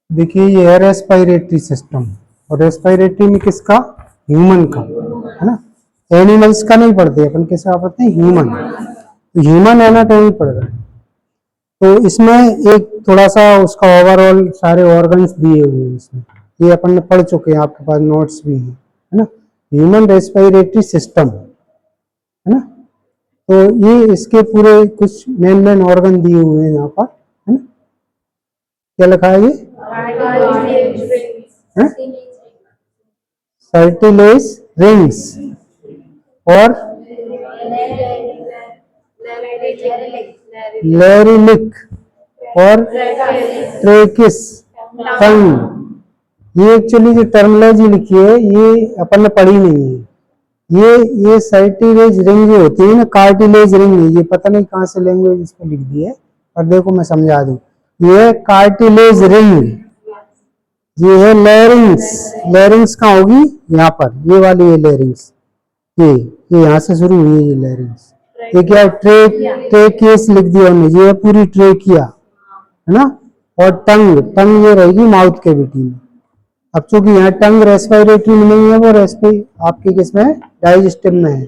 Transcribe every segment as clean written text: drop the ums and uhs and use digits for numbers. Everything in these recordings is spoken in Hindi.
देखिए ये है रेस्पिरेटरी सिस्टम, और रेस्पिरेटरी में किसका, ह्यूमन का, है ना। एनिमल्स का नहीं पढ़ते अपन, किसका पढ़ते हैं, ह्यूमन। ह्यूमन एनाटॉमी पढ़ रहे हैं। तो इसमें एक थोड़ा सा उसका ओवरऑल सारे ऑर्गन्स दिए हुए हैं इसमें, ये अपन ने पढ़ चुके हैं, आपके पास नोट्स भी हैं, है ना। ह्यूमन रेस्पिरेटरी सिस्टम, है ना। तो ये इसके पूरे कुछ मेन मेन ऑर्गन दिए हुए हैं यहाँ पर, है ना। क्या लिखा है ये, सर्टिलेज रिंग्स और लेरिलिक और ट्रेकिस टंग। ये एक्चुअली जो टर्मिनोलॉजी लिखी है ये अपन ने पढ़ी नहीं है। ये सर्टिलेज रिंग जो होती है ना, कार्टिलेज रिंग है, ये पता नहीं कहाँ से लैंग्वेज इसको लिख दी है, पर देखो मैं समझा दूं। ये कार्टिलेज रिंग, ये है लेरिंग्स। लेरिंग्स कहाँ होगी, यहाँ पर, ये वाली है लेरिंग्स, ये यहाँ से शुरू हुई है ये लेरिंग्स। ये क्या है, ट्रेकियस लिख दिया हमने, ये है पूरी ट्रेकिया, है ना। और टंग, टंग ये रहेगी माउथ कैविटी में। अब चूंकि यहाँ टंग रेस्पिरेटरी में नहीं है, वो आपकी किसमें, डाइजेस्टिव में है।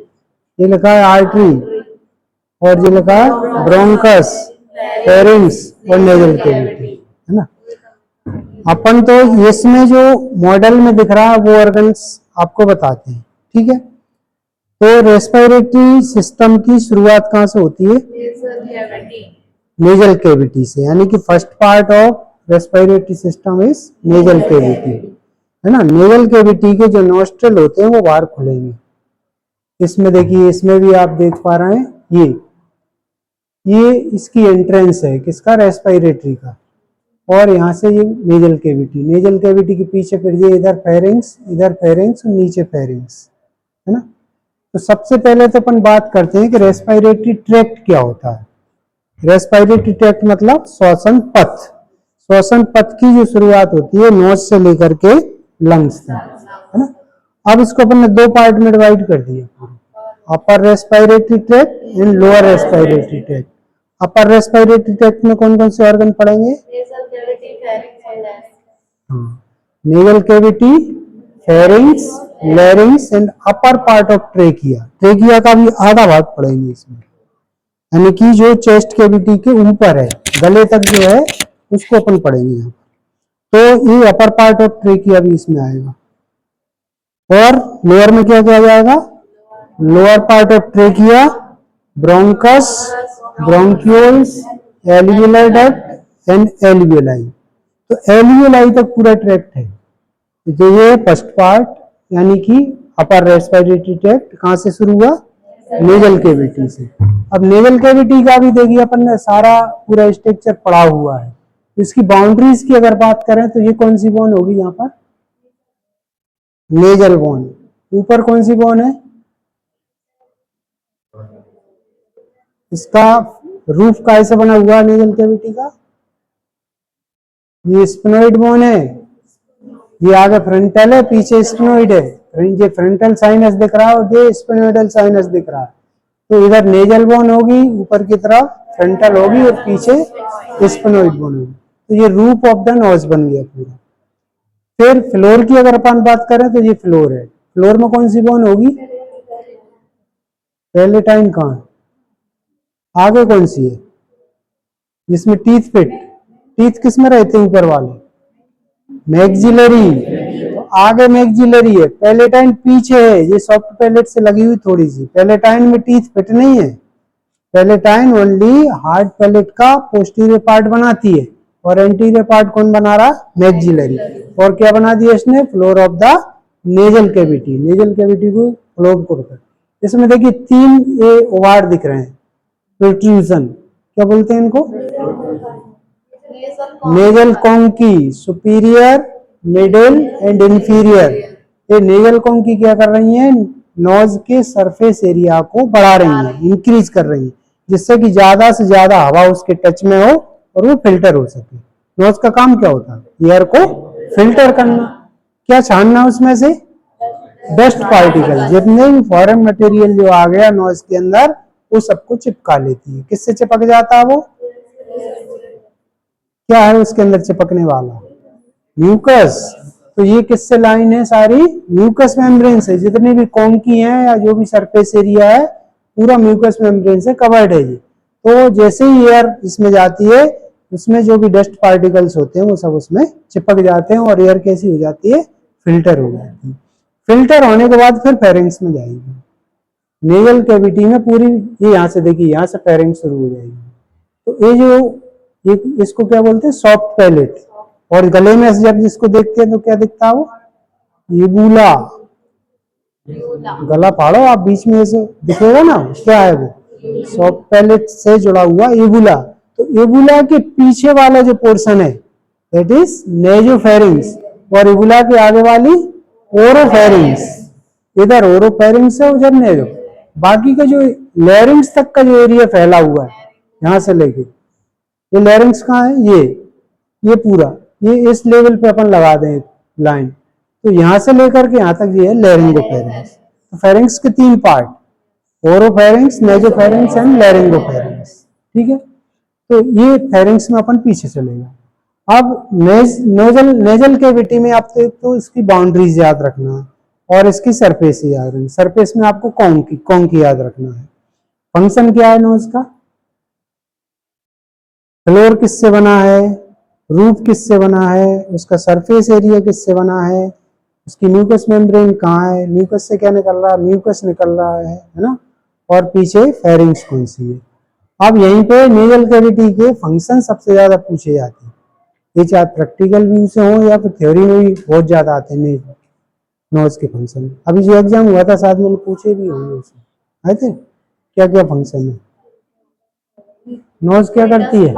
ये लिखा है आर्टरी, और ये लिखा है ब्रोंकस, फेरिंग्स और नेजल कैविटी, है ना। अपन तो इसमें जो मॉडल में दिख रहा है वो ऑर्गन्स आपको बताते हैं, ठीक है। तो रेस्पिरेटरी सिस्टम की शुरुआत कहाँ से होती है, नेजल कैविटी से, यानी कि first part of respiratory system is nasal cavity, है ना। नेजल कैविटी के जो नोस्ट्रल होते हैं वो बाहर खुलेंगे। इसमें देखिए, इसमें भी आप देख पा रहे हैं, ये इसकी एंट्रेंस है, किसका, रेस्पिरेटरी का। और यहाँ से ये नेजल कैविटी, नेजल कैविटी के पीछे फिर ये इधर फेरिंग्स, इधर फेरिंग्स और नीचे फेरिंग्स, है ना। तो सबसे पहले तो अपन बात करते हैं कि रेस्पिरेटरी ट्रैक्ट क्या होता है। रेस्पिरेटरी ट्रैक्ट मतलब श्वसन पथ। श्वसन पथ की जो शुरुआत होती है नोज से लेकर के लंग्स तक, है ना। अब इसको अपन ने दो पार्ट में डिवाइड कर दिया, upper respiratory tract and lower respiratory tract. Upper respiratory tract में कौन कौन से ऑर्गन पड़ेंगे, nasal cavity, pharynx, लैरिंग्स and upper part of trachea. Trachea का भी आधा भाग पड़ेंगे इसमें, यानी कि जो चेस्ट कैविटी के ऊपर है, गले तक जो है उसको अपन पढ़ेंगे यहाँ। तो ये अपर पार्ट ऑफ ट्रेकिया भी इसमें आएगा। और लोअर में क्या किया जाएगा, lower part of trachea, bronchus, bronchioles, alveolar duct and alveoli. तो एल्वियोलाई तक पूरा ट्रैक्ट है। तो ये फर्स्ट पार्ट, यानी कि अपर रेस्पिरेटरी ट्रैक्ट कहाँ से शुरू हुआ, नेजल कैविटी से। अब नेजल कैविटी का भी देखिए अपन ने सारा पूरा स्ट्रक्चर पढ़ा हुआ है। इसकी बाउंड्रीज की अगर बात करें तो ये कौन सी बोन होगी, यहाँ पर नेजल बोन। ऊपर कौन सी बोन है, इसका रूफ का ऐसा बना हुआ है नेजल कैविटी का, ये स्फेनोइड बोन है। ये आगे फ्रंटल है, पीछे स्फेनोइड है। ये फ्रंटल साइनस दिख रहा है और ये स्फेनोइडल साइनस दिख रहा है। तो इधर नेजल बोन होगी, ऊपर की तरफ फ्रंटल होगी और पीछे स्फेनोइड बोन होगी। तो ये रूफ ऑफ द नोज बन गया पूरा। फिर फ्लोर की अगर अपन बात करें तो ये फ्लोर है। फ्लोर में कौन सी बोन होगी, पैलेटाइन कहाँ है, आगे कौन सी है, जिसमें टीथ फिट, टीथ किस में रहते हैं, ऊपर वाले, मैक्सिलरी। तो आगे मैक्सिलरी है, पैलेटाइन पीछे है, ये सॉफ्ट पैलेट से लगी हुई थोड़ी सी। पैलेटाइन में टीथ फिट नहीं है, पैलेटाइन ओनली हार्ड पैलेट का पोस्टीरियर पार्ट बनाती है, और एंटीरियर पार्ट कौन बना रहा, मैक्सिलरी। और क्या बना दिया इसने, floor of the nasal cavity, nasal cavity को फ्लोर कर। इसमें देखिए 3 ओवार्ड दिख रहे हैं, प्रोट्रूजन, क्या बोलते हैं इनको, nasal conchae, superior, middle and inferior. ये नेजल कॉन्की क्या कर रही है, नोज के सरफेस एरिया को बढ़ा रही है, इंक्रीज कर रही है, जिससे कि ज्यादा से ज्यादा हवा उसके टच में हो और वो फिल्टर हो सके। नोज का काम क्या होता है, एयर को फिल्टर करना, क्या छानना उसमें से, डस्ट पार्टिकल। जितने भी फॉरेन मटेरियल जो आ गया नोज के अंदर वो सबको चिपका लेती है। किससे चिपक जाता है वो, क्या है उसके अंदर चिपकने वाला, म्यूकस। तो ये किससे लाइन है? सारी म्यूकस मेम्ब्रेन से। जितनी भी कॉन्की हैं या जो भी सरफेस एरिया है पूरा म्यूकस मेम्ब्रेन से कवर्ड है ये। तो जैसे ही एयर इसमें जाती है उसमें जो भी डस्ट पार्टिकल्स होते हैं वो सब उसमें चिपक जाते हैं और एयर कैसी हो जाती है? फिल्टर हो जाती है। फिल्टर होने के बाद फिर फेरिंग्स में जाएगी। नेजल कैविटी में पूरी, ये यहाँ से देखिए, यहाँ से फेरिंग्स शुरू हो जाएगी। तो ये जो इसको क्या बोलते हैं? Soft palate. और गले में जब जिसको देखते हैं तो क्या दिखता है? वो यूबुला। गला फाड़ो आप, बीच में ऐसे दिखेगा ना, क्या है वो? सॉफ्ट पैलेट से जुड़ा हुआ यूबुला। तो यूबुला के पीछे वाला जो पोर्शन है दैट इज नेजोफेरिंग्स, और यूबुला के आगे वाली ओरोफेरिंग्स। इधर ओरोफेरिंग्स है, उधर नेजो। बाकी का जो लैरिंग्स तक का जो एरिया फैला हुआ है यहां से लेके, ये लैरिंग्स कहाँ है? ये पूरा, ये इस लेवल पे अपन लगा दें लाइन। तो यहां से लेकर के यहां तक ये है लैरिंगोफेरिंग्स। तो फेरिंग्स के 3 पार्ट, ओरोफेरिंग्स, नेजोफेरिंग्स एंड लैरिंगोफेरिंग्स। ठीक है, तो ये फेरिंग्स में अपन पीछे चलेगा। अब नेजल कैविटी में आपको तो इसकी बाउंड्रीज याद रखना है और इसकी सरफेस याद रखना। सरफेस में आपको कॉन्की याद रखना है। फंक्शन क्या है नोज का? फ्लोर किससे बना है? रूफ किससे बना है? उसका सरफेस एरिया किससे बना है? उसकी म्यूकस मेम्ब्रेन कहाँ है? म्यूकस से क्या निकल रहा है? म्यूकस निकल रहा है ना? और पीछे फेरिंग्स कौन सी है? अब यहीं पे नेजल कैविटी के फंक्शन सबसे ज्यादा पूछे जाते हैं। ये चाहे प्रैक्टिकल व्यू से हो या फिर थ्योरी में भी बहुत ज्यादा आते हैं नोज के फंक्शन। अभी जो एग्जाम हुआ था साथ में पूछे भी होंगे उसमें, आए थे क्या क्या फंक्शन है? नोज क्या करती है?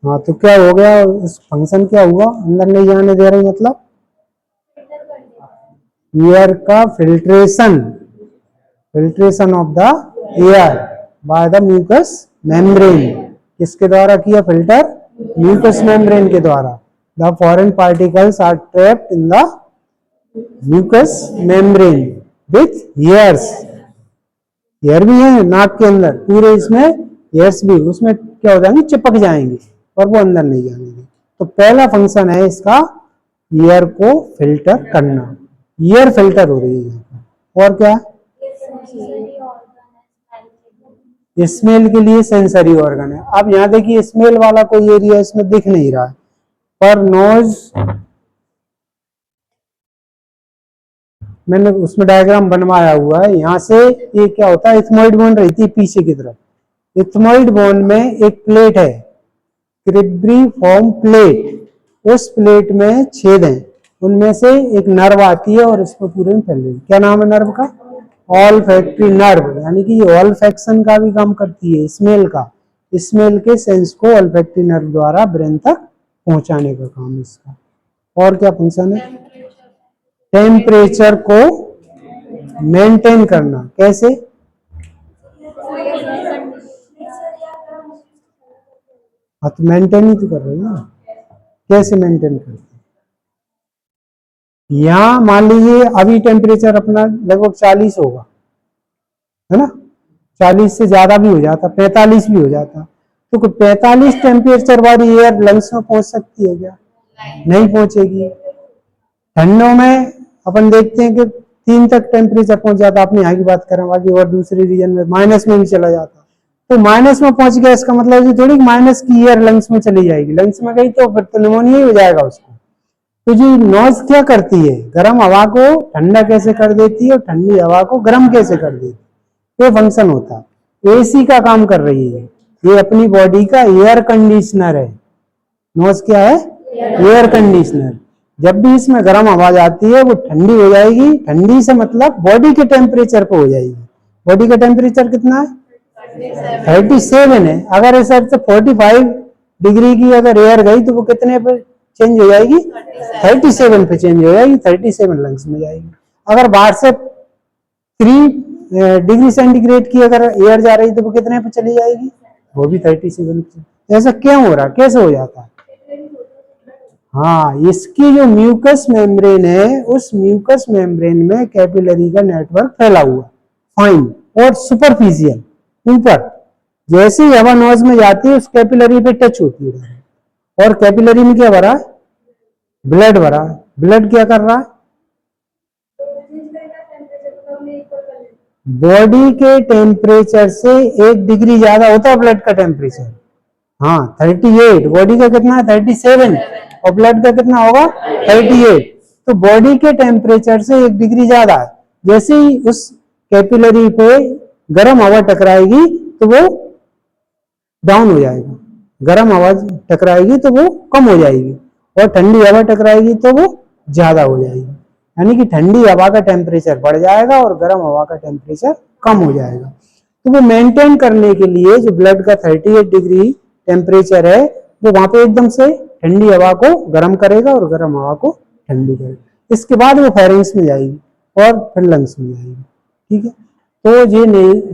हाँ, तो क्या हो गया? इस फंक्शन क्या हुआ? अंदर नहीं जाने दे रहे, मतलब एयर का filtration, filtration of the air by the mucus membrane. किसके द्वारा किया फिल्टर? म्यूकस मेम्ब्रेन के द्वारा। The foreign particles are trapped in the mucus membrane with hairs. Hair भी है नाक के अंदर पूरे, इसमें हेयर्स भी, उसमें क्या हो जाएंगे? चिपक जाएंगे और वो अंदर नहीं जाएंगे। तो पहला फंक्शन है इसका एयर को फिल्टर करना। एयर फिल्टर हो रही है यहाँ पर। और क्या? स्मेल के लिए सेंसरी ऑर्गन है। अब यहाँ देखिए स्मेल वाला कोई एरिया इसमें दिख नहीं रहा है, पर नोज मैंने उसमें डायग्राम बनवाया हुआ है। यहाँ से ये क्या होता है? इथमोइड बोन रहती है पीछे की तरफ। इथमोइड बोन में एक प्लेट है, क्रिब्रिफॉर्म प्लेट। उस प्लेट में छेद हैं, उनमें से एक नर्व आती है और इसको पूरे में फैल रही है। क्या नाम है नर्व का? Olfactory nerve. यानी कि ये ऑल्फैक्शन का भी काम करती है, स्मेल का। स्मेल के सेंस को ऑल्फैक्टरी नर्व द्वारा ब्रेन तक पहुंचाने का काम इसका। और क्या फंक्शन है? टेम्परेचर को मेंटेन करना। कैसे? हाँ, तो मेंटेन ही तो कर रहे हैं ना। कैसे मेंटेन करते हैं? यहाँ मान लीजिए अभी टेम्परेचर अपना लगभग 40 होगा, है ना? 40 से ज्यादा भी हो जाता, 45 भी हो जाता। तो 45 टेम्परेचर वाली एयर लंग्स में पहुंच सकती है क्या? नहीं पहुंचेगी। ठंडों में अपन देखते हैं कि 3 तक टेम्परेचर पहुंच जाता। अपने यहाँ की बात करें, बाकी और दूसरे रीजन में माइनस में भी चला जाता। तो माइनस में पहुंच गया, इसका मतलब ये थोड़ी माइनस की एयर लंग्स में चली जाएगी। लंग्स में गई तो फिर तो निमोनिया ही हो जाएगा उसको। तो जी नोज क्या करती है? गर्म हवा को ठंडा कैसे कर देती है और ठंडी हवा को गर्म कैसे कर देती है, ये फंक्शन होता है। एसी का काम कर रही है, ये अपनी बॉडी का एयर कंडीशनर है। नोज क्या है? Air conditioner. जब भी इसमें गर्म हवा जाती है वो ठंडी हो जाएगी। ठंडी से मतलब बॉडी के टेम्परेचर पे हो जाएगी। बॉडी का टेम्परेचर कितना है? 37 है। अगर इस से 45 डिग्री की अगर एयर गई तो वो कितने पे चेंज हो जाएगी? 37 पे चेंज हो जाएगी। 37 लंग्स में जाएगी। अगर बाहर से 3 डिग्री सेंटीग्रेड की अगर एयर जा रही तो वो कितने पे चली जाएगी? वो भी 37 पे। ऐसा क्यों हो रहा? कैसे हो जाता है? हाँ, इसकी जो म्यूकस मेम्ब्रेन है, उस म्यूकस मेम्ब्रेन में कैपिलरी का नेटवर्क फैला हुआ, फाइन और सुपरफिशियल ऊपर। जैसे ही हवा नोज में जाती है उस कैपिलरी पे टच होती है, और कैपिलरी में क्या भरा, ब्लड भरा। ब्लड क्या कर रहा है, बॉडी के टेम्परेचर से 1 डिग्री ज्यादा होता है ब्लड का टेम्परेचर। हाँ 38, बॉडी का कितना है 37 और ब्लड का कितना होगा 38। तो बॉडी के टेम्परेचर से 1 डिग्री ज्यादा है। जैसे ही उस कैपिलरी पे गर्म हवा टकराएगी तो वो डाउन हो जाएगा, गर्म हवा टकराएगी तो वो कम हो जाएगी, और ठंडी हवा टकराएगी तो वो ज्यादा हो जाएगी। यानी कि ठंडी हवा का टेम्परेचर बढ़ जाएगा और गर्म हवा का टेम्परेचर कम हो जाएगा। तो वो मेंटेन करने के लिए जो ब्लड का 38 डिग्री टेम्परेचर है वो वहां पे एकदम से ठंडी हवा को गर्म करेगा और गर्म हवा को ठंडी करेगा। इसके बाद वो फेरिंग्स में जाएगी और फिर लंग्स में जाएगी। ठीक है, तो ये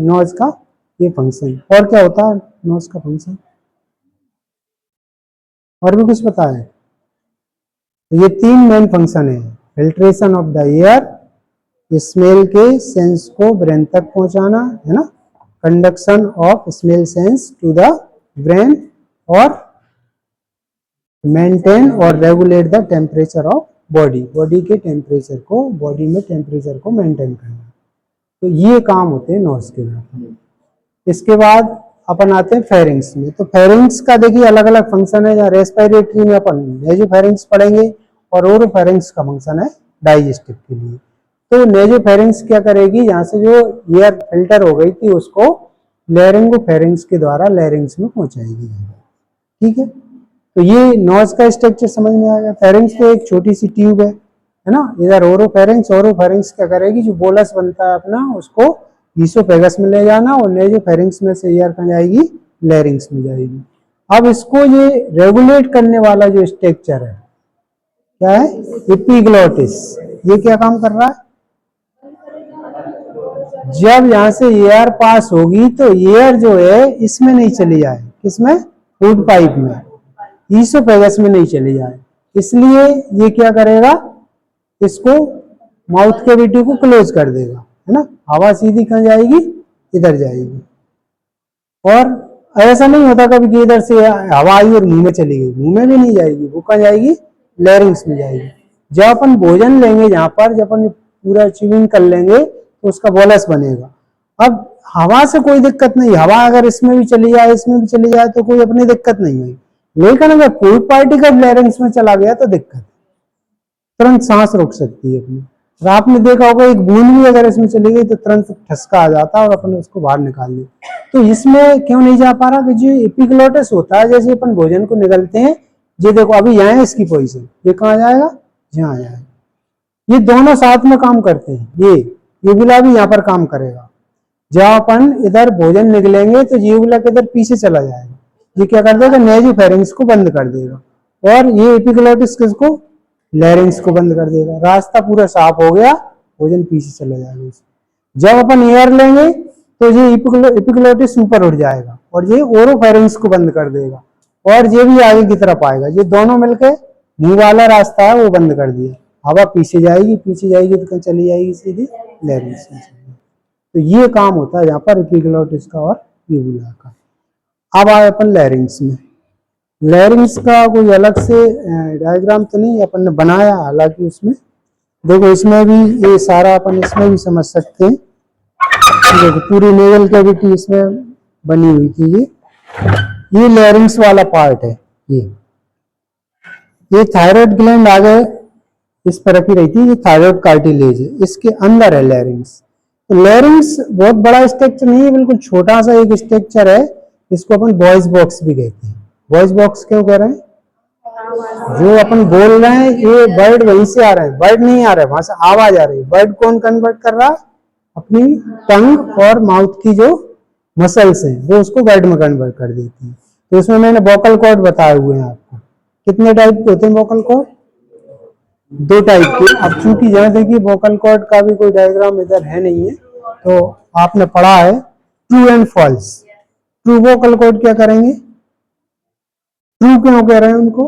नॉइज का ये फंक्शन। और क्या होता है नॉइज का फंक्शन, और भी कुछ पता है? ये 3 मेन फंक्शन है, filtration of the air, smell के सेंस को ब्रेन तक पहुंचाना, है ना, conduction of smell sense to the brain, और मेंटेन और regulate the temperature of body, body के टेम्परेचर को, बॉडी में टेम्परेचर को मेंटेन करना। तो ये काम होते हैं नॉइज के। इसके बाद अपन आते हैं फेरिंग्स में। तो फेरिंग्स का देखिए अलग अलग फंक्शन है। जहाँ रेस्पिरेटरी में अपन नेजोफेरिंग्स पढ़ेंगे और ओरोफेरिंग्स का फंक्शन है डाइजेस्टिव के लिए। तो नेजोफेरिंग्स क्या करेगी, यहाँ से जो एयर फिल्टर हो गई थी उसको लैरिंगोफेरिंग्स के द्वारा लैरिंग्स में पहुंचाएगी। ठीक है, तो ये नॉइज का स्ट्रक्चर समझ में आ गया। फेरिंग्स तो एक छोटी सी ट्यूब है ना। इधर ओरोफेरिंग्स, ओरोफेरिंग्स क्या करेगी, जो बोलस बनता है अपना उसको ईसोफेगस में ले जाना, और नेजोफेरिंग्स में से एयर कहाँ जाएगी, लैरिंग्स में जाएगी। अब इसको ये रेगुलेट करने वाला जो स्ट्रक्चर है क्या है, एपिग्लोटिस। ये क्या काम कर रहा है, जब यहां से एयर पास होगी तो एयर जो है इसमें नहीं चली जाए, किसमें, फूड पाइप में, ईसोफेगस में नहीं चली जाए। इसलिए ये क्या करेगा, इसको माउथ कैविटी को क्लोज कर देगा, है ना। हवा सीधी कहाँ जाएगी, इधर जाएगी। और ऐसा नहीं होता कभी कि इधर से हवा आई और मुंह में चली गई, मुंह में भी नहीं जाएगी, वो कहाँ जाएगी, लैरिंग्स में जाएगी। जब अपन भोजन लेंगे, जहां पर जब अपन पूरा च्यूइंग कर लेंगे तो उसका बोलस बनेगा। अब हवा से कोई दिक्कत नहीं, हवा अगर इसमें भी चली जाए इसमें भी चली जाए तो कोई अपनी दिक्कत नहीं है। लेकिन अगर फूड पार्टिकल लैरिंग्स में चला गया तो दिक्कत, तुरंत सांस रुक सकती है अपनी। और आपने देखा होगा एक बूंद भी अगर इसमें चली गई तो तुरंत ठसका आ जाता है और अपन उसको बाहर निकाल ले। तो इसमें क्यों नहीं जा पा रहा, कि जो एपिग्लोटिस होता है, जैसे अपन भोजन को निगलते हैं, ये देखो अभी यहाँ है इसकी पोजीशन, ये कहाँ जाएगा, यहाँ जाएगा। ये दोनों साथ में काम करते हैं। ये यूबुला भी यहाँ पर काम करेगा। जब अपन इधर भोजन निकलेंगे तो यूबुला के इधर पीछे चला जाएगा, ये क्या कर देगा, नेजोफेरिंग्स को बंद कर देगा, और ये एपिग्लोटिस किसको, लैरिंग्स को बंद कर देगा। रास्ता पूरा साफ हो गया, भोजन पीछे चला जाएगा। जब अपन एयर लेंगे तो ये एपिग्लोटिस ऊपर उठ जाएगा और ये ओरोफेरिंग्स को बंद कर देगा, और ये भी आगे की तरफ आएगा। ये दोनों मिलके मुंह वाला रास्ता है वो बंद कर दिया, हवा पीछे जाएगी, पीछे जाएगी तो कहीं चली जाएगी, सीधी लैरिंग्स में। तो ये काम होता है यहाँ पर एपिग्लोटिस का और यूबुला का। अब आए अपन लैरिंग्स में। लैरिंग्स का कोई अलग से डायग्राम तो नहीं अपन ने बनाया, हालांकि उसमें देखो इसमें भी ये सारा अपन इसमें भी समझ सकते हैं। देखो पूरी नेवल कैविटी इसमें बनी हुई थी। ये लैरिंग्स वाला पार्ट है। ये थायराइड ग्लैंड आगे इस पर रखी रहती है, ये थायराइड कार्टिलेज है, इसके अंदर है लैरिंग्स। तो लैरिंग्स बहुत बड़ा स्ट्रक्चर नहीं है, बिल्कुल छोटा सा एक स्ट्रक्चर है। इसको अपन वॉइस बॉक्स भी कहते हैं। वॉइस बॉक्स क्यों कह रहे हैं, जो अपन बोल रहे हैं ये वर्ड वहीं से आ रहे हैं, वर्ड नहीं आ रहे, वहां से आवाज आ रही है। वर्ड कौन कन्वर्ट कर रहा है, अपनी टंग और माउथ की जो मसल्स हैं वो उसको वर्ड में कन्वर्ट कर देती है। तो इसमें मैंने वोकल कॉर्ड बताए हुए हैं आपको। कितने टाइप के होते हैं वोकल कॉर्ड, 2 टाइप के। अब चूंकि जहाँ देखिए वोकल कॉर्ड का भी कोई डायग्राम इधर है नहीं है, तो आपने पढ़ा है true and false. True vocal cord क्या करेंगे, ट्रू क्यों कह रहे हैं उनको,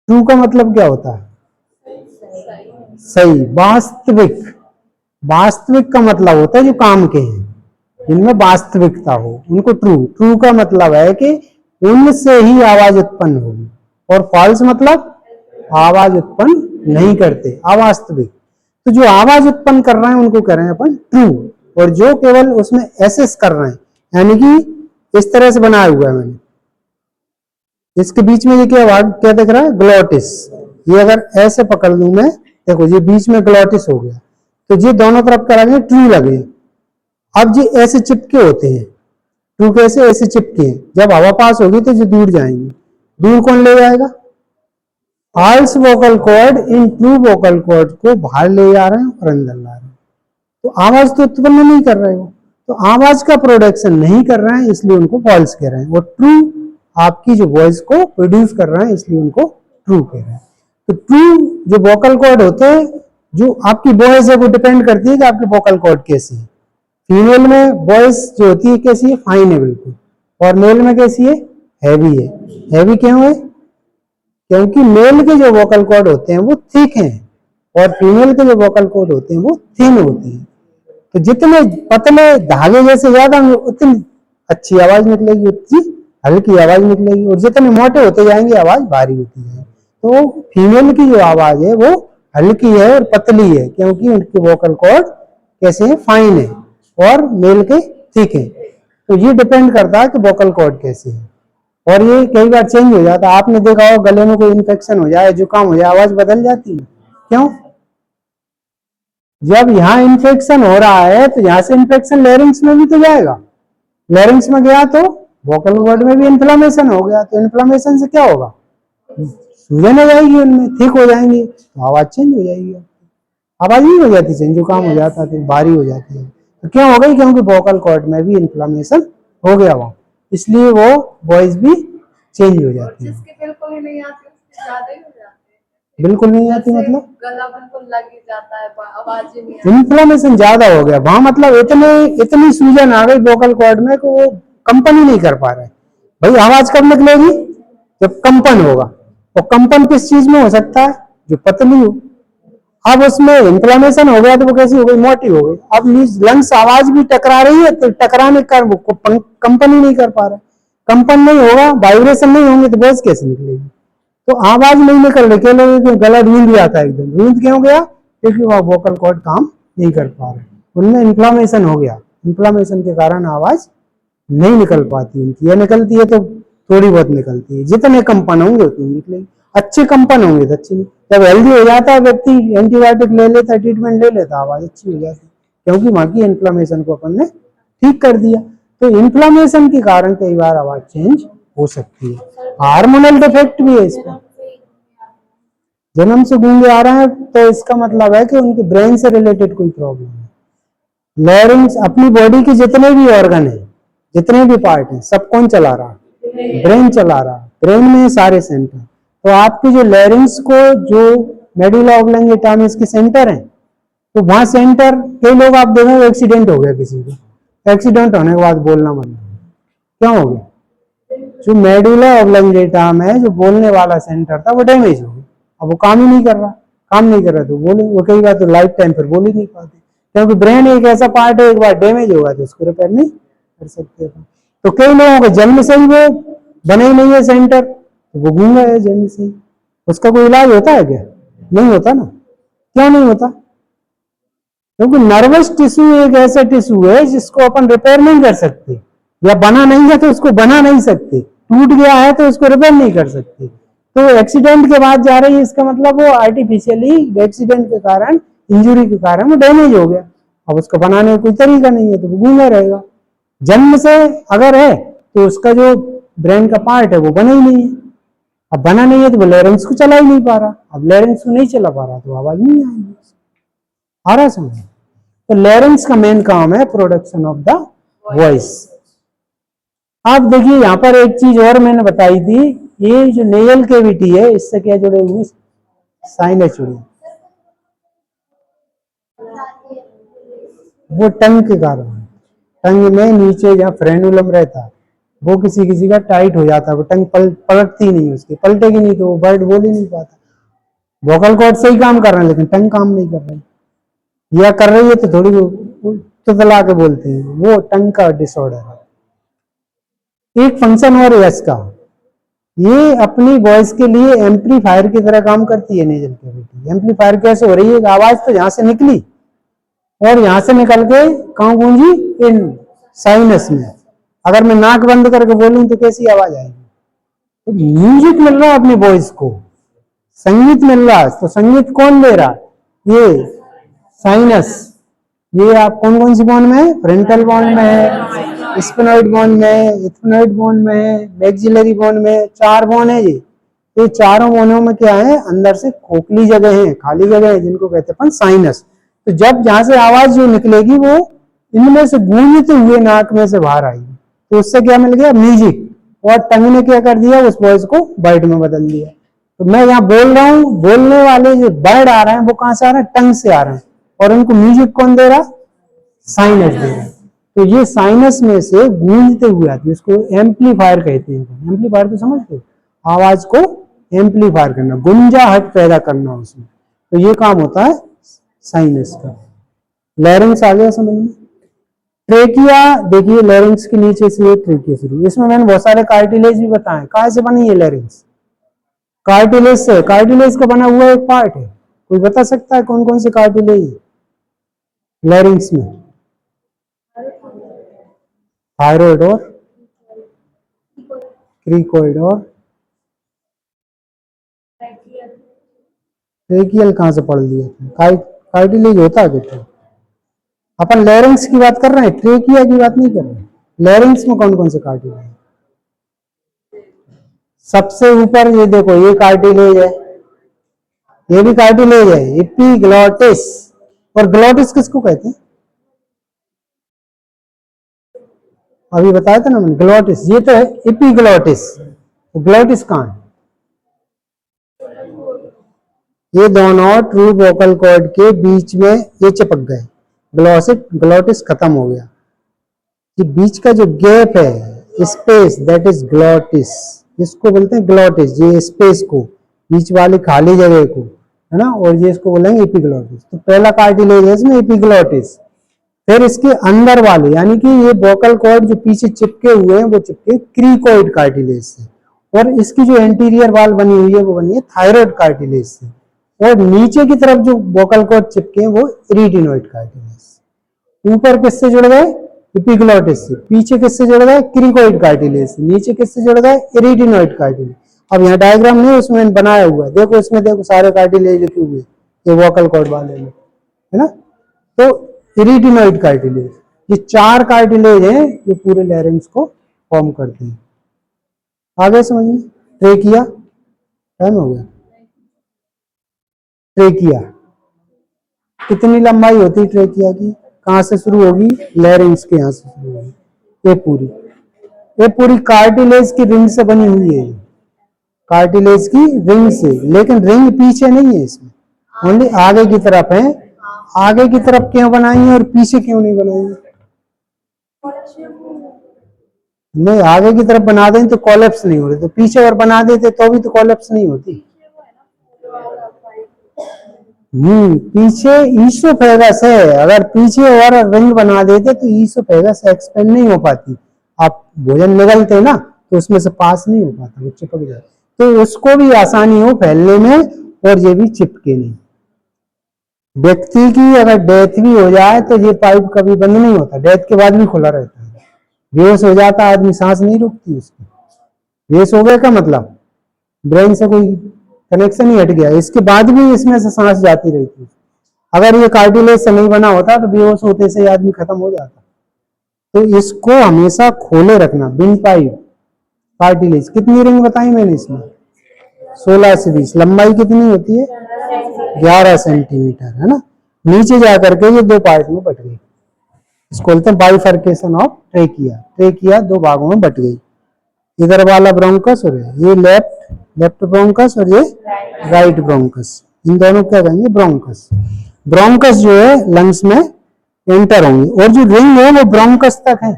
ट्रू का मतलब क्या होता है, सही, वास्तविक। वास्तविक का मतलब होता है जो काम के हैं, जिनमें वास्तविकता हो, उनको ट्रू। ट्रू का मतलब है कि उनसे ही आवाज उत्पन्न होगी। और फॉल्स मतलब आवाज उत्पन्न नहीं करते, अवास्तविक। तो जो आवाज उत्पन्न कर रहे हैं उनको कह रहे हैं अपन ट्रू, और जो केवल उसमें एसेस कर रहे हैं, यानी कि इस तरह से बनाया हुआ है मैंने, इसके बीच में ये क्या दिख रहा है, ग्लोटिस। ये अगर ऐसे पकड़ लूं मैं, देखो ये बीच में ग्लोटिस हो गया, तो ये दोनों तरफ क्या लगे, ट्रू लगे। अब ये ऐसे चिपके होते हैं, ट्रू कैसे, ऐसे चिपके हैं, जब हवा पास होगी तो ये दूर जाएंगे, दूर कौन ले जाएगा, फॉल्स वोकल कॉर्ड इन ट्रू वोकल कॉर्ड को बाहर ले जा रहे हैं और अंदर ला रहे हैं। तो आवाज तो उत्पन्न नहीं कर रहे हो, तो आवाज का प्रोडक्शन नहीं कर रहे हैं, इसलिए उनको फॉल्स कह रहे हैं। और ट्रू आपकी जो वॉइस को प्रोड्यूस कर रहे हैं, इसलिए उनको ट्रू कह रहे हैं। तो ट्रू जो वोकल कॉर्ड होते हैं, जो आपकी वॉइस है वो डिपेंड करती है कि आपकी वोकल कॉर्ड कैसी है। फीमेल में वॉइस जो होती है कैसी है, फाइन है बिल्कुल, और मेल में कैसी है, हैवी है। हैवी क्यों है, क्योंकि मेल के जो वोकल कॉर्ड होते हैं वो थिक हैं, और फीमेल के जो वोकल कॉर्ड होते हैं वो थिन होते हैं। तो जितने पतले धागे जैसे ज्यादा उतनी अच्छी आवाज निकलेगी, उतनी हल्की आवाज निकलेगी, और जितने मोटे होते जाएंगे आवाज भारी होती है। तो फीमेल की जो आवाज है वो हल्की है और पतली है, क्योंकि उनके वोकल कॉर्ड कैसे हैं, फाइन है, और मेल के थिक है। तो ये डिपेंड करता है कि वोकल कॉर्ड कैसे है। और ये कई बार चेंज हो जाता है, आपने देखा हो गले में कोई इन्फेक्शन हो जाए, जुकाम हो जाए, आवाज बदल जाती है। क्यों, जब यहाँ इन्फेक्शन हो रहा है तो यहाँ से इन्फेक्शन लैरिंग्स में भी तो जाएगा, लैरिंग्स में गया तो वोकल कॉर्ड में भी इन्फ्लामेशन हो गया, तो इन्फ्लामेशन से क्या होगा, सूजन हो जाएगी, उनमें थिक हो जाएंगी, तो आवाज चेंज हो जाएगी, आवाज नहीं हो जाती चेंज, जुकाम हो जाता है, भारी हो जाती है। तो क्यों हो गई, क्योंकि वोकल कॉर्ड में भी इन्फ्लामेशन हो गया वहां, इसलिए वो वॉइस भी चेंज हो जाती है। जिसके बिल्कुल ही नहीं आती उसके ज्यादा ही हो जाते हैं। बिल्कुल नहीं आती मतलब गला बिल्कुल लग ही जाता है, आवाज ही नहीं आती। इन्फ्लामेशन ज्यादा हो गया वहां, मतलब इतनी सूजन आ गई वोकल कॉर्ड में कि वो कंपन ही नहीं कर पा रहे। भाई आवाज कब निकलेगी, जब कंपन होगा, और कंपन किस चीज में हो सकता है, जो पतली हो। अब उसमें इन्फ्लामेशन हो गया तो वो कैसी हो गई, मोटी हो गई। अब लंग्स आवाज भी टकरा रही है, तो टकराने का वो कंपन ही नहीं कर पा रहा, कंपन नहीं होगा, वाइब्रेशन नहीं होंगे तो वॉइस कैसे निकलेगी। तो आवाज नहीं निकल रही, क्या लोग गला ढूंढ भी आता है, एकदम ढूंढ क्यों गया, क्योंकि वह वोकल कॉर्ड काम नहीं कर पा रहे, उनमें इन्फ्लामेशन हो गया। इन्फ्लामेशन के कारण आवाज नहीं निकल पाती उनकी, या निकलती है तो थोड़ी बहुत निकलती है, जितने कंपन होंगे उतनी निकलेगी। अच्छे कंपन होंगे तो अच्छी, जब हेल्दी हो जाता है व्यक्ति, एंटीबायोटिक ले लेता है, ट्रीटमेंट ले लेता, आवाज अच्छी हो जाती है, क्योंकि वहां की इन्फ्लामेशन को अपन ने ठीक कर दिया। तो इन्फ्लामेशन के कारण कई बार आवाज चेंज हो सकती है। हार्मोनल डिफेक्ट भी है इसका, जन्म से गूंगे आ रहे हैं तो इसका मतलब है कि उनके ब्रेन से रिलेटेड कोई प्रॉब्लम है। लैरिंग्स अपनी बॉडी के जितने भी ऑर्गन है, जितने भी पार्ट हैं, सब कौन चला रहा है, ब्रेन चला रहा है, ब्रेन में सारे सेंटर। तो आपकी जो लैरिंग्स को जो मेडुला ऑब्लंगेटालिस के सेंटर हैं, तो वहां सेंटर, कई लोग आप देखोगे एक्सीडेंट हो गया किसी को, एक्सीडेंट होने के बाद बोलना बंद, क्यों हो गया, जो मेडुला ऑब्लंगेटाम है, जो बोलने वाला सेंटर था, वो डैमेज हो गया, अब वो काम ही नहीं कर रहा, काम नहीं कर रहा तो बोले वो कई बार तो लाइफ टाइम फिर बोल ही नहीं पाते, क्योंकि ब्रेन एक ऐसा पार्ट है, एक बार डैमेज होगा तो उसको रिपेयर नहीं कर सकते। तो कई लोगों को जन्म से ही वो बने ही नहीं है सेंटर, तो वो गूंगा है जन्म से ही, उसका कोई इलाज होता है क्या, नहीं होता ना। क्यों नहीं होता, क्योंकि नर्वस टिश्यू एक ऐसा टिश्यू है जिसको अपन रिपेयर नहीं कर सकते, या बना नहीं है तो उसको बना नहीं सकते, टूट गया है तो उसको रिपेयर नहीं कर सकते। तो एक्सीडेंट के बाद जा रही है, इसका मतलब वो आर्टिफिशियली एक्सीडेंट के कारण, इंजुरी के कारण वो डैमेज हो गया, अब उसको बनाने का कोई तरीका नहीं है, तो वो गूंगा रहेगा। जन्म से अगर है तो उसका जो ब्रेन का पार्ट है वो बना ही नहीं है, अब बना नहीं है तो वो लैरिंग्स को चला ही नहीं पा रहा, अब लैरिंग्स को नहीं चला पा रहा तो आवाज नहीं आएगी, आ रहा समझ। तो लैरिंग्स का मेन काम है प्रोडक्शन ऑफ द वॉइस। आप देखिए यहां पर एक चीज और मैंने बताई थी, ये जो नेयल कैविटी है इससे क्या जुड़े हुए, साइनस जुड़े, वो टंग के कारण, टंग में नीचे जहाँ फ्रेनुलम रहता है वो किसी किसी का टाइट हो जाता है, वो टंग पलटती नहीं, उसकी पलटेगी नहीं तो वो वर्ड बोल ही नहीं पाता। वोकल कॉर्ड सही काम कर रहे हैं लेकिन टंग काम नहीं कर रही, या कर रही है तो थोड़ी तुतला के बोलते हैं, वो टंग का डिसऑर्डर है। एक फंक्शन और है इसका, ये अपनी वॉइस के लिए एम्पलीफायर की तरह काम करती है नेजल कैविटी। एम्पलीफायर कैसे हो रही है, आवाज तो यहां से निकली और यहां से निकल के कहां गूंजी, इन साइनस में। अगर मैं नाक बंद करके बोलूं तो कैसी आवाज आएगी? तो म्यूजिक मिल रहा है अपनी वॉइस को, संगीत मिल रहा है। तो संगीत कौन दे रहा? ये साइनस। ये आप कौन कौन सी बोन में है? फ्रंटल बोन में है, स्फेनॉइड बोन में है, इथेनॉइड बोन में है, मैक्सिलरी बोन में। 4 बोन है ये चारों बोनों में क्या है, अंदर से खोखली जगह है, खाली जगह है, जिनको कहते हैं अपन साइनस। तो जब जहां से आवाज जो निकलेगी वो इनमें से गूंजते हुए नाक में से बाहर आएगी, तो उससे क्या मिल गया? म्यूजिक। और टंग ने क्या कर दिया? उस वॉइस को बाइट में बदल दिया। तो मैं यहाँ बोल रहा हूँ, बोलने वाले जो वर्ड आ रहे हैं वो कहां से आ रहे हैं? टंग से आ रहे हैं। और उनको म्यूजिक कौन दे रहा? साइनस दे रहा है। तो ये साइनस में से गूंजते हुए आती है, उसको एम्पलीफायर कहते हैं। एम्पलीफायर तो समझते हो, आवाज को एम्पलीफायर करना, गुंजाहट पैदा करना उसमें। तो ये काम होता है साइनस का। लैरिंग्स आ गया समझ में? ट्रेकिया, देखिए लैरिंग्स के नीचे से ट्रेकिया शुरू। इसमें मैंने बहुत सारे कार्टिलेज भी बताए। कहां से बनी है लैरिंग्स? कार्टिलेज से। कार्टिलेज का बना हुआ एक पार्ट है, कोई बता सकता है कौन कौन से कार्टिलेज है लैरिंग्स में? थायराइड और क्रिकोइड और ट्रेकियल कहां से पढ़ लिया? कार्टिलेज होता है क्या? अपन लैरिंग्स की बात कर रहे हैं, ट्रेकिया की बात नहीं कर रहे। लैरिंग्स में कौन कौन से कार्टिलेज है? सबसे ऊपर ये देखो, ये कार्टिलेज है, ये भी कार्टिलेज है, एपिग्लॉटिस। और ग्लॉटिस किसको कहते हैं? अभी बताया था ना मैंने, ग्लॉटिस। ये तो है एपिग्लॉटिस। तो ग्लॉटिस कहां है? ये दोनों ट्रू वोकल कॉर्ड के बीच में ये चिपक गए, ग्लॉटिस खत्म हो गया। ये बीच का जो गैप है, स्पेस, दैट इज ग्लॉटिस। इसको बोलते हैं ग्लॉटिस, ये स्पेस को, बीच वाली खाली जगह को, है ना। और ये इसको बोलेंगे एपिग्लॉटिस। तो पहला कार्टिलेज है इसमें एपिग्लॉटिस। फिर इसके अंदर वाले, यानी कि ये वोकल कॉर्ड जो पीछे चिपके हुए हैं वो चिपके क्रीकोइड कार्टिलेज से। और इसकी जो एंटीरियर वाल बनी हुई है वो बनी है थायराइड कार्टिलेज से। और नीचे की तरफ जो वोकल कॉर्ड चिपके हैं वो इरिडिनोइड कार्टिलेज से। ऊपर किससे जुड़ गए? एपिग्लॉटिस से। पीछे किससे जुड़ गए? क्रीकोइड कार्टिलेज से। नीचे किससे जुड़ गए? इरिडिनोइड कार्टिलेज। अब यहाँ डायग्राम नहीं उसमें बनाया हुआ है, देखो इसमें, देखो सारे कार्टिलेज लिखे हुए ये वोकल कॉर्ड वाले में, है ना। तो इरिडिनोइड कार्टिलेज, ये 4 कार्टिलेज हैं ये पूरे लैरिंग्स को फॉर्म करते हैं। आगे समझ में? ट्रेकिया, टाइम हो गया। ट्रेकिया कितनी लंबाई होती है ट्रेकिया की? कहां से शुरू होगी? लैरिंग्स के यहां से शुरू होगी। ये पूरी कार्टिलेज की रिंग से बनी हुई है, कार्टिलेज की रिंग से। लेकिन रिंग पीछे नहीं है इसमें, ओनली आगे की तरफ है। आगे की तरफ क्यों बनाई है और पीछे क्यों नहीं बनाई? नहीं, आगे की तरफ बना दें तो कॉलेप्स नहीं हो रही, तो पीछे और बना देते तो भी तो कॉलेप्स नहीं होती। पीछे ईसोफेगस है, अगर पीछे और रिंग बना देते तो ईसोफेगस एक्सपेंड नहीं हो पाती। आप भोजन निगलते ना तो उसमें से पास नहीं हो पाता, वो चिपक जाए, तो उसको भी आसानी हो फैलने में और ये भी चिपके नहीं। व्यक्ति की अगर डेथ भी हो जाए तो ये पाइप कभी बंद नहीं होता, डेथ के बाद भी खुला रहता है। बेहोश हो जाता आदमी, सांस नहीं रुकती उसकी। बेहोश हो गया का मतलब ब्रेन से कोई कनेक्शन ही हट गया, इसके बाद भी इसमें से सांस जाती रहती है। अगर ये कार्टिलेज से नहीं बना होता तो बेहोश होते से आदमी खत्म हो जाता। तो इसको हमेशा खोले रखना, बिन पाइप कार्टिलेज। कितनी रिंग बताई मैंने इसमें? 16 से 20। लंबाई कितनी होती है? 11 सेंटीमीटर, है ना। नीचे जाकर के ये 2 पार्ट में बट गई, इसको बोलते हैं बाइफर्केशन ऑफ ट्रेकिया। ट्रेकिया 2 भागों में बट गई, इधर वाला ब्रोंकस और ये लेफ्ट ब्रोंकस और ये राइट ब्रोंकस, इन दोनों क्या कहेंगे? ब्रोंकस। ब्रोंकस जो है लंग्स में एंटर होंगे, और जो रिंग है वो ब्रोंकस तक है,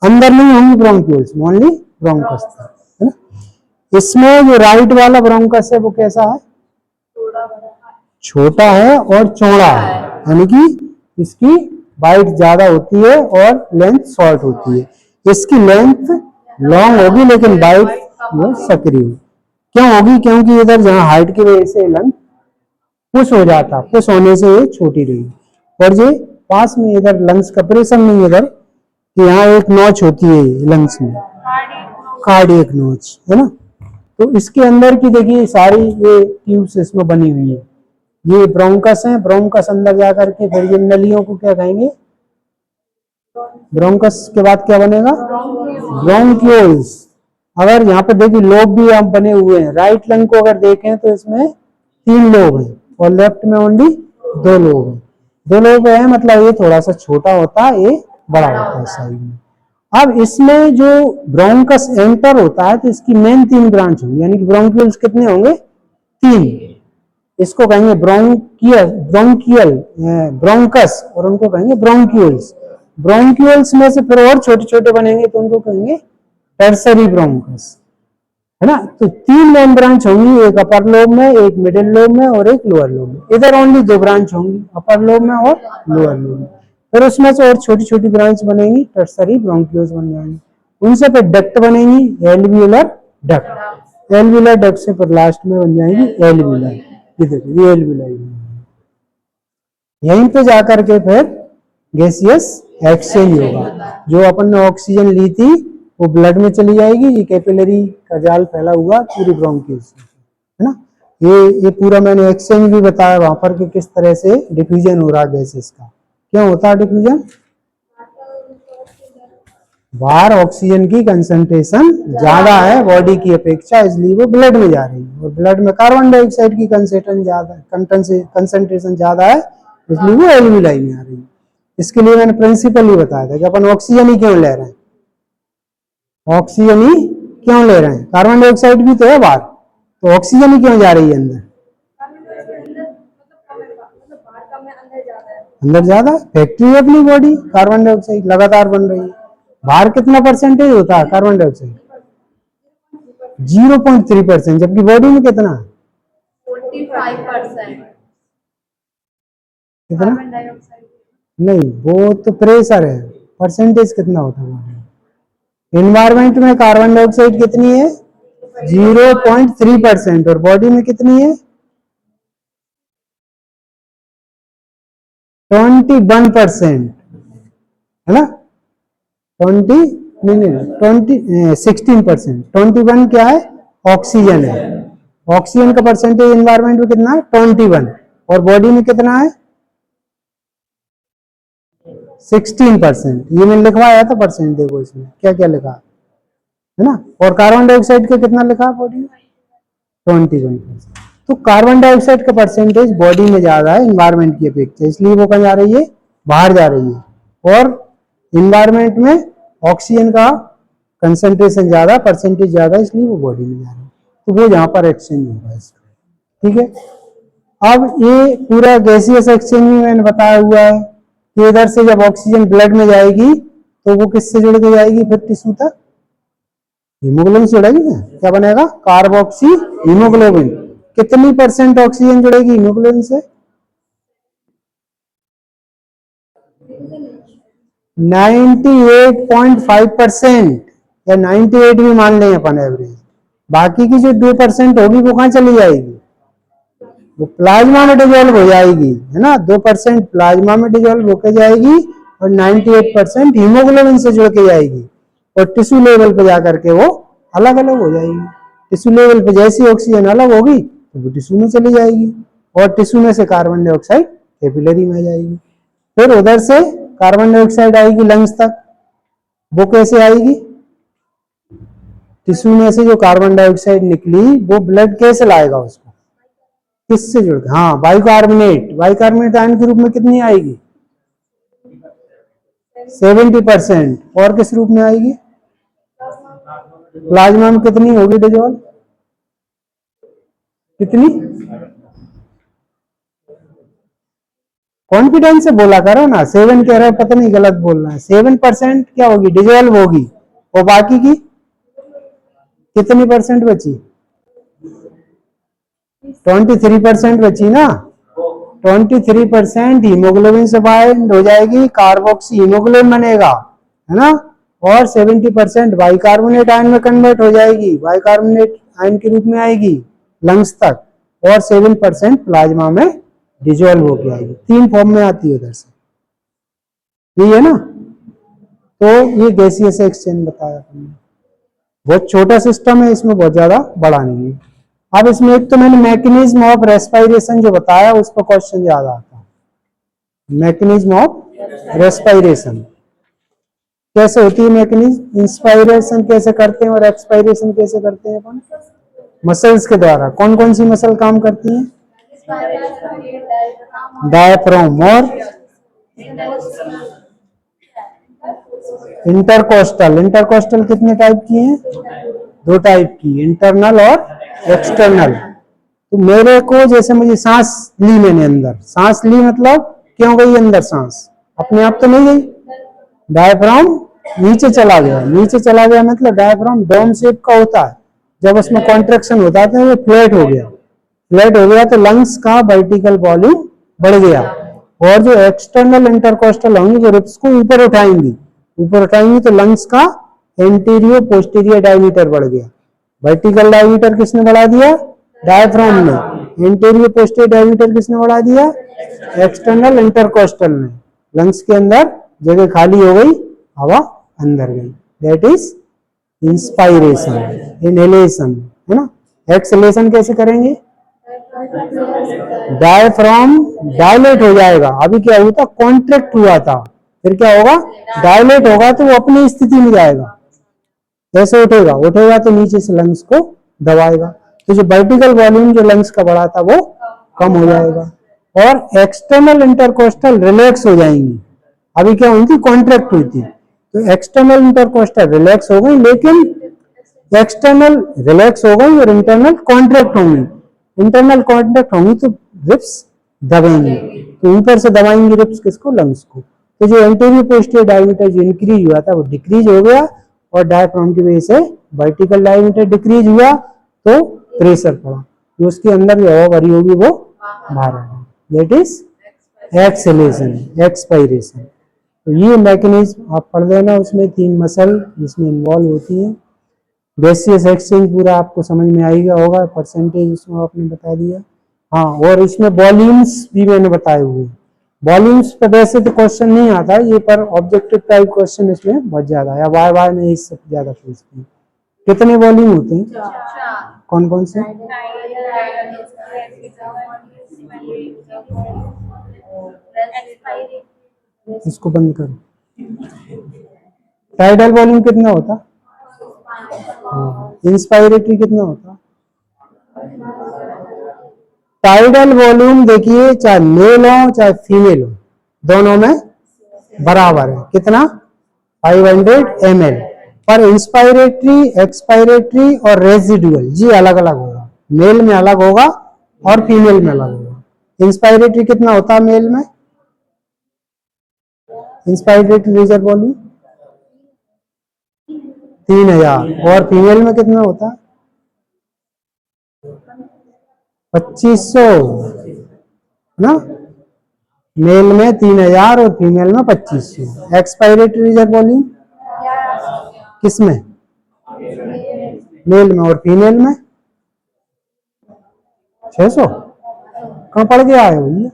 अंदर नहीं होंगी ब्रोंक्यूल्स, ओनली ब्रोंकस तक, है ना। इसमें जो राइट वाला ब्रोंकस है वो कैसा है? छोटा है और चौड़ा है, यानी कि इसकी वाइड ज्यादा होती है और लेंथ शॉर्ट होती है। इसकी लेंथ लॉन्ग होगी लेकिन वाइड वो सक्रिय क्यों होगी? क्योंकि इधर जहाँ हाइट की वजह से लंग पुश हो जाता, पुश होने से ये छोटी रहेगी। और ये पास में इधर लंग्स का प्रेशर नहीं है इधर, कि यहाँ एक नोच होती है लंग्स में, कार्डियक नोच, है ना। तो इसके अंदर की देखिए सारी ये ट्यूब्स इसमें बनी हुई है। ये ब्रोंकस है, ब्रोंकस अंदर जा करके फिर ये नलियों को क्या कहेंगे? ब्रोंकस के बाद क्या बनेगा? ब्रोंक्यूल्स। अगर यहाँ पे देखिए लोब भी आप बने हुए हैं, राइट लंग को अगर देखें तो इसमें 3 लोब हैं और लेफ्ट में ओनली 2 लोब हैं। 2 लोब है मतलब ये थोड़ा सा छोटा होता है, ये बड़ा होता है साइड में। अब इसमें जो ब्रोंकस एंटर होता है तो इसकी मेन 3 ब्रांच होंगी, यानी कि ब्रोंक्यूल्स कितने होंगे? 3। इसको कहेंगे ब्रोंकियल, ब्रोंकस, और उनको कहेंगे ब्रोंक्यूल्स। ब्रोंक्यूल्स में से फिर और छोटे छोटे बनेंगे तो उनको कहेंगे टर्सरी ब्रोंकस, है ना। तो 3 मेन ब्रांच होंगी, एक अपर लोब में, एक मिडिल लोब में और एक लोअर लोब में। इधर ओनली 2 ब्रांच होंगी, अपर लोब में और लोअर लोब में। फिर उसमें से और छोटी छोटी ब्रांच बनेंगी, टर्सरी ब्रोंक्यूल्स बन जाएंगी। उनसे फिर डक्ट बनेंगी, एल्वियोलर डक्ट। एल्वियोलर डक्ट से फिर लास्ट में बन जाएंगी एल्वियोलर। ये देखिए ये एल्वियोलर, यहीं पे जाकर के फिर गैसियस एक्सचेंज होगा। जो अपन ने ऑक्सीजन ली थी वो ब्लड में चली जाएगी, ये कैपिलरी का जाल फैला हुआ पूरी ब्रोंकियल्स, है ना। ये पूरा मैंने एक्सचेंज भी बताया वहां पर कि किस तरह से डिफ्यूजन हो रहा है गैसेस का। क्यों होता है डिफ्यूजन? बाहर ऑक्सीजन की कंसंट्रेशन ज्यादा है बॉडी की अपेक्षा, इसलिए वो ब्लड में जा रही है, और ब्लड में कार्बन डाइऑक्साइड की कंसंट्रेशन ज्यादा है, इसलिए वो एल्वियोलाई में आ रही है। इसके लिए मैंने प्रिंसिपल ही बताया था कि अपन ऑक्सीजन ही क्यों ले रहे हैं, ऑक्सीजन ही क्यों ले रहे हैं, कार्बन डाइऑक्साइड भी तो है बाहर, तो ऑक्सीजन ही क्यों जा रही है अंदर? अंदर ज्यादा फैक्ट्री है अपनी बॉडी, कार्बन डाइऑक्साइड लगातार बन रही है। बाहर कितना परसेंटेज होता है कार्बन डाइऑक्साइड? 0.3%, जबकि बॉडी में कितना? 45%। कितना? नहीं, वो तो प्रेशर है, परसेंटेज कितना होता है? एनवायरमेंट में कार्बन डाइऑक्साइड कितनी है? 0.3%, और बॉडी में कितनी है? 21%, है ना। 16%। 21 क्या है? ऑक्सीजन है। ऑक्सीजन का परसेंटेज एनवायरमेंट में कितना है? 21, और बॉडी में कितना है? 16%। ये मैंने लिखवाया था परसेंट, देखो इसमें क्या क्या लिखा है ना। और कार्बन डाइऑक्साइड का कितना लिखा है बॉडी में? 21%। तो कार्बन डाइऑक्साइड का परसेंटेज बॉडी में ज्यादा है एनवायरमेंट की अपेक्षा, इसलिए वो कहाँ जा रही है? बाहर जा रही है। और एनवायरमेंट में ऑक्सीजन का कंसंट्रेशन ज्यादा, परसेंटेज ज्यादा, इसलिए वो बॉडी में जा रही है। तो वो यहाँ पर एक्सचेंज होगा इसका, ठीक है। अब ये पूरा गैसियस एक्सचेंज में मैंने बताया हुआ है कि इधर से जब ऑक्सीजन ब्लड में जाएगी तो वो किससे जुड़ के जाएगी? फिर टिश्यू तक हीमोग्लोबिन से जुड़ेगी ना, क्या बनेगा? Carboxy haemoglobin. कितनी परसेंट ऑक्सीजन जुड़ेगी हीमोग्लोबिन से? 98.5%, या 98 भी मान लें अपन एवरेज। बाकी की जो 2% होगी वो कहाँ चली जाएगी? वो प्लाज्मा में डिजोल्व हो जाएगी, है ना। 2% प्लाज्मा में डिजोल्व होकर जाएगी और 98% हीमोग्लोबिन से जुड़ के जाएगी, और टिश्यू लेवल पे जाकर के वो अलग अलग हो जाएगी। टिश्यू लेवल पे जैसी ऑक्सीजन अलग होगी तो वो टिश्यू में चली जाएगी, और टिश्यू में से कार्बन डाइऑक्साइड कैपिलरी में आ जाएगी। फिर उधर से कार्बन डाइऑक्साइड आएगी लंग्स तक, वो कैसे आएगी? टिश्यू में से जो कार्बन डाइऑक्साइड निकली वो ब्लड कैसे लाएगा उसको? किससे जुड़ के? हाँ, बाइकार्बोनेट। बाइकार्बोनेट आयन के रूप में कितनी आएगी? 70%। और किस रूप में आएगी? प्लाज्मा में कितनी होगी डिजोल्व? कितनी? कॉन्फिडेंस से बोला करो ना, 7 कह रहे हो, पता नहीं गलत बोल रहा है। 7% क्या होगी? डिजोल्व होगी। और बाकी की कितनी परसेंट बची? 23% बची ना। 23% हीमोग्लोबिन से बाइंड हो जाएगी, कार्बोक्सी हीमोग्लोबिन बनेगा, है ना। और 70% बाइकार्बोनेट आयन में कन्वर्ट हो जाएगी, बाइकार्बोनेट आयन के रूप में आएगी लंग्स तक, और 7% प्लाज्मा में डिजोल्व होके आएगी। 3 फॉर्म में आती है उधर से, यही है ना। तो ये गैसियस एक्सचेंज बताया हमने, बहुत छोटा सिस्टम है, इसमें बहुत ज्यादा बड़ा नहीं है। अब इसमें एक तो मैंने मैकेनिज्म ऑफ रेस्पिरेशन जो बताया उस पर क्वेश्चन ज्यादा आता है। मैकेनिज्म ऑफ रेस्पिरेशन कैसे होती है, मैकेनिज्म इंस्पायरेशन कैसे करते हैं और एक्सपायरेशन कैसे करते हैं अपन, मसल्स के द्वारा। कौन कौन सी मसल काम करती हैं, डायफ्राम और इंटरकोस्टल। इंटरकोस्टल कितने टाइप की हैं, 2 टाइप की, इंटरनल और एक्सटर्नल। तो मेरे को जैसे मुझे सांस ली मैंने अंदर, सांस ली मतलब क्यों गई अंदर सांस, अपने आप तो नहीं गई, डायफ्राम नीचे चला गया। नीचे चला गया मतलब डायफ्राम डोम शेप का होता है, जब उसमें कॉन्ट्रैक्शन होता है तो वो फ्लैट हो गया। फ्लैट हो गया तो लंग्स का वर्टिकल वॉल्यूम बढ़ गया, और जो एक्सटर्नल इंटरकोस्टल होंगी वो रिब्स को ऊपर उठाएंगी, ऊपर उठाएंगी तो लंग्स का एंटीरियर पोस्टीरियर डायमीटर बढ़ गया। वर्टिकल डायमीटर किसने बढ़ा दिया, डायफ्राम ने। एंटीरियर पोस्टीरियर डायमीटर किसने बढ़ा दिया, एक्सटर्नल इंटरकोस्टल ने। लंग्स के अंदर जगह खाली हो गई, हवा अंदर गई, दैट इज इंस्पायरेशन। इनहेलेशन है ना। एक्सहेलेशन कैसे करेंगे, डायफ्राम डायलेट हो जाएगा। अभी क्या हुआ था, कॉन्ट्रैक्ट हुआ था, फिर क्या होगा, डायलेट होगा तो वो अपनी स्थिति में जाएगा, ऐसे उठेगा, उठेगा तो नीचे से लंग्स को दबाएगा, तो जो वर्टिकल वॉल्यूम जो लंग्स का बढ़ा था वो कम हो जाएगा। और एक्सटर्नल इंटरकोस्टल रिलैक्स हो जाएंगी। अभी क्या हुई थी, कॉन्ट्रैक्ट हुई थी, तो एक्सटर्नल इंटरकोस्टल रिलैक्स हो गई, लेकिन एक्सटर्नल रिलैक्स हो गई और इंटरनल कॉन्ट्रैक्ट होंगी। इंटरनल कॉन्ट्रैक्ट होंगी तो रिब्स दबेंगी, तो ऊपर से दबाएंगी रिब्स किसको, लंग्स को। तो जो एंटीरियर पोस्टीरियर डायमीटर जो इंक्रीज हुआ था वो डिक्रीज हो गया, और डायफ्राम की वजह से वर्टिकल डायमीटर डिक्रीज हुआ तो प्रेशर पड़ा, जो उसके अंदर जो हवा भरी होगी वो बाहर आ गई, दैट इज एक्सहेलेशन, एक्सपायरेशन। तो ये मैकेनिज्म आप पढ़ लेना, उसमें 3 मसल इसमें इन्वॉल्व होती हैं। गैसियस एक्सचेंज पूरा आपको समझ में आएगा होगा, परसेंटेज उसमें आपने बता दिया। हाँ, और इसमें वॉल्यूम्स भी मैंने बताए हुए। वॉल्यूम्स पे वैसे तो क्वेश्चन नहीं आता ये, पर ऑब्जेक्टिव टाइप क्वेश्चन इसमें बहुत ज्यादा है, वाई में इससे ज्यादा पूछती है। कितने वॉल्यूम होते हैं, कौन कौन से, इसको बंद करो। टाइडल वॉल्यूम कितना होता, इंस्पायरेटरी कितना होता। टाइडल वॉल्यूम देखिए, चाहे मेल हो चाहे फीमेल हो, दोनों में बराबर है, कितना 500 ml। पर इंस्पायरेटरी, एक्सपायरेटरी और रेजिडुअल जी अलग अलग होगा, मेल में अलग होगा और फीमेल में अलग होगा। इंस्पायरेटरी कितना होता है मेल में, इंस्पायरेटरी रिजर्व वॉल्यूम 3000, और फीमेल में कितना होता है 2500 ना, मेल में 3000 और फीमेल में 2500। एक्सपायरेटरी रिजर्व वॉल्यूम किसमें, मेल में, और फीमेल में 600। कहाँ पड़ गया है भैया,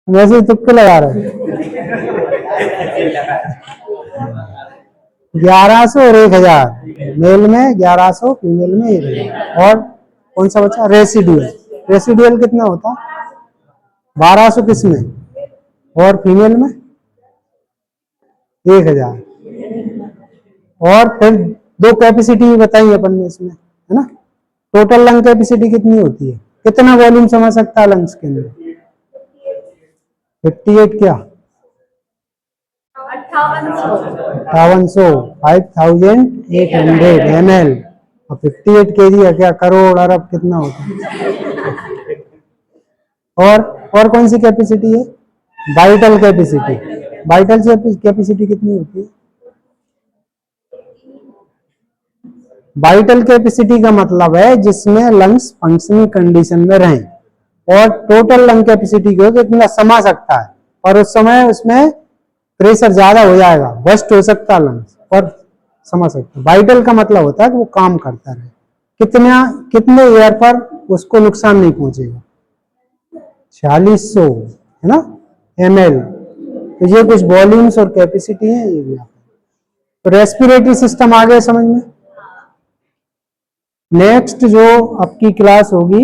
वैसे ही तुक्के लगा रहे 1100 और 1000, मेल में 1100, फीमेल में 1000। और कौन सा बचा, रेसिडुअल। रेसिडुअल कितना होता, 1200 किसमें और फीमेल में 1000। और फिर 2 कैपेसिटी बताई अपन ने इसमें, है ना। टोटल लंग कैपेसिटी कितनी होती है, कितना वॉल्यूम समझ सकता है लंग्स के अंदर, 58 क्या 5800, 5800 ml। और 58 kg क्या करोड़ अरब कितना होता है। और कौन सी कैपेसिटी है, वाइटल कैपेसिटी। वाइटल कैपेसिटी कितनी होती है, वाइटल कैपेसिटी का मतलब है जिसमें लंग्स फंक्शनल कंडीशन में रहें, और टोटल लंग कैपेसिटी को कितना समा सकता है, और उस समय उसमें प्रेशर ज्यादा हो जाएगा, बस्ट हो सकता है लंग्स, और समझ सकते हैं। वाइटल का मतलब होता है कि वो काम करता रहे, कितने एयर पर उसको नुकसान नहीं पहुंचेगा, 4600 है ना ml। तो ये कुछ वॉल्यूम्स और कैपेसिटी है ये भी। तो रेस्पिरेटरी सिस्टम आ गए समझ में। नेक्स्ट जो आपकी क्लास होगी